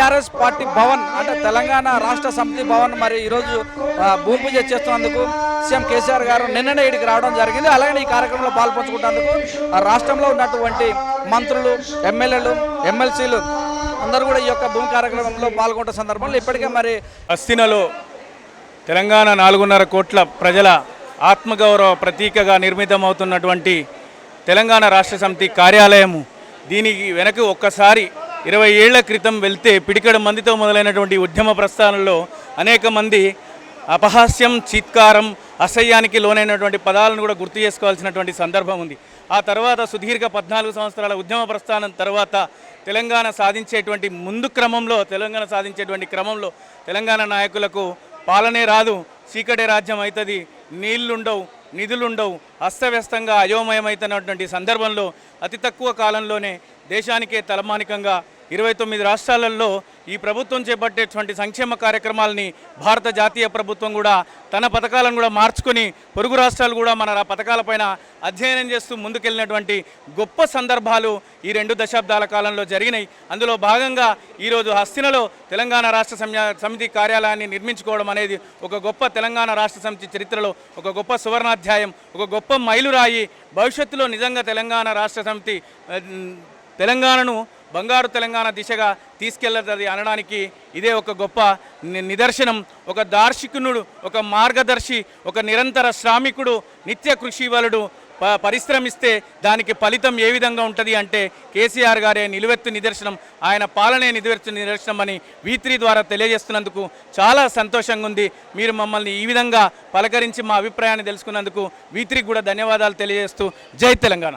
TRS party Bhavan అంటే తెలంగాణ రాష్ట్ర సమితి భవన్ మరి ఈరోజు భూమి పూజ చేస్తున్నందుకు సీఎం కేసీఆర్ గారు నిన్ననే ఇక్కడికి రావడం జరిగింది. అలాగే ఈ కార్యక్రమంలో పాల్పంచుకుంటేందుకు రాష్ట్రంలో ఉన్నటువంటి మంత్రులు, ఎమ్మెల్యేలు, ఎమ్మెల్సీలు అందరూ కూడా ఈ యొక్క భూమి కార్యక్రమంలో పాల్గొంటున్న సందర్భంలో ఇప్పటికే మరి హస్తినలో తెలంగాణ 4.5 కోట్ల ప్రజల ఆత్మగౌరవ ప్రతీకగా నిర్మితమవుతున్నటువంటి తెలంగాణ రాష్ట్ర సమితి కార్యాలయము, దీనికి వెనక ఒక్కసారి 20 ఏళ్ల క్రితం వెళ్తే పిడికడ మందితో మొదలైనటువంటి ఉద్యమ ప్రస్థానంలో అనేక మంది అపహాస్యం, చీత్కారం, అసహ్యానికి లోనైనటువంటి పదాలను కూడా గుర్తు చేసుకోవాల్సినటువంటి సందర్భం ఉంది. ఆ తర్వాత సుదీర్ఘ 14 సంవత్సరాల ఉద్యమ ప్రస్థానం తర్వాత తెలంగాణ సాధించేటువంటి క్రమంలో తెలంగాణ నాయకులకు పాలనే రాదు, చీకటే రాజ్యం అవుతుంది, నీళ్లుండవు, నిధులుండవు, అస్తవ్యస్తంగా అయోమయమైతున్నటువంటి సందర్భంలో అతి తక్కువ కాలంలోనే దేశానికే తలమానికంగా 29 రాష్ట్రాలలో ఈ ప్రభుత్వం చేపట్టేటువంటి సంక్షేమ కార్యక్రమాలని భారత జాతీయ ప్రభుత్వం కూడా తన పథకాలను కూడా మార్చుకొని పొరుగు రాష్ట్రాలు కూడా మన పథకాలపైన అధ్యయనం చేస్తూ ముందుకెళ్ళినటువంటి గొప్ప సందర్భాలు ఈ 2 దశాబ్దాల కాలంలో జరిగినాయి. అందులో భాగంగా ఈరోజు హస్తినలో తెలంగాణ రాష్ట్ర సమితి కార్యాలయాన్ని నిర్మించుకోవడం అనేది ఒక గొప్ప తెలంగాణ రాష్ట్ర సమితి చరిత్రలో ఒక గొప్ప సువర్ణాధ్యాయం, ఒక గొప్ప మైలురాయి. భవిష్యత్తులో నిజంగా తెలంగాణ రాష్ట్ర సమితి తెలంగాణను బంగారు తెలంగాణ దిశగా తీసుకెళ్తుంది అనడానికి ఇదే ఒక గొప్ప నిదర్శనం. ఒక దార్శనికుడు, ఒక మార్గదర్శి, ఒక నిరంతర శ్రామికుడు, నిత్య కృషివలుడు పరిశ్రమిస్తే దానికి ఫలితం ఏ విధంగా ఉంటుంది అంటే కేసీఆర్ గారే నిలువెత్తు నిదర్శనం, ఆయన పాలనే నిలువెత్తు నిదర్శనం అని V3 ద్వారా తెలియజేస్తున్నందుకు చాలా సంతోషంగా ఉంది. మీరు మమ్మల్ని ఈ విధంగా పలకరించి మా అభిప్రాయాన్ని తెలుసుకున్నందుకు V3 కూడా ధన్యవాదాలు తెలియజేస్తూ జై తెలంగాణ.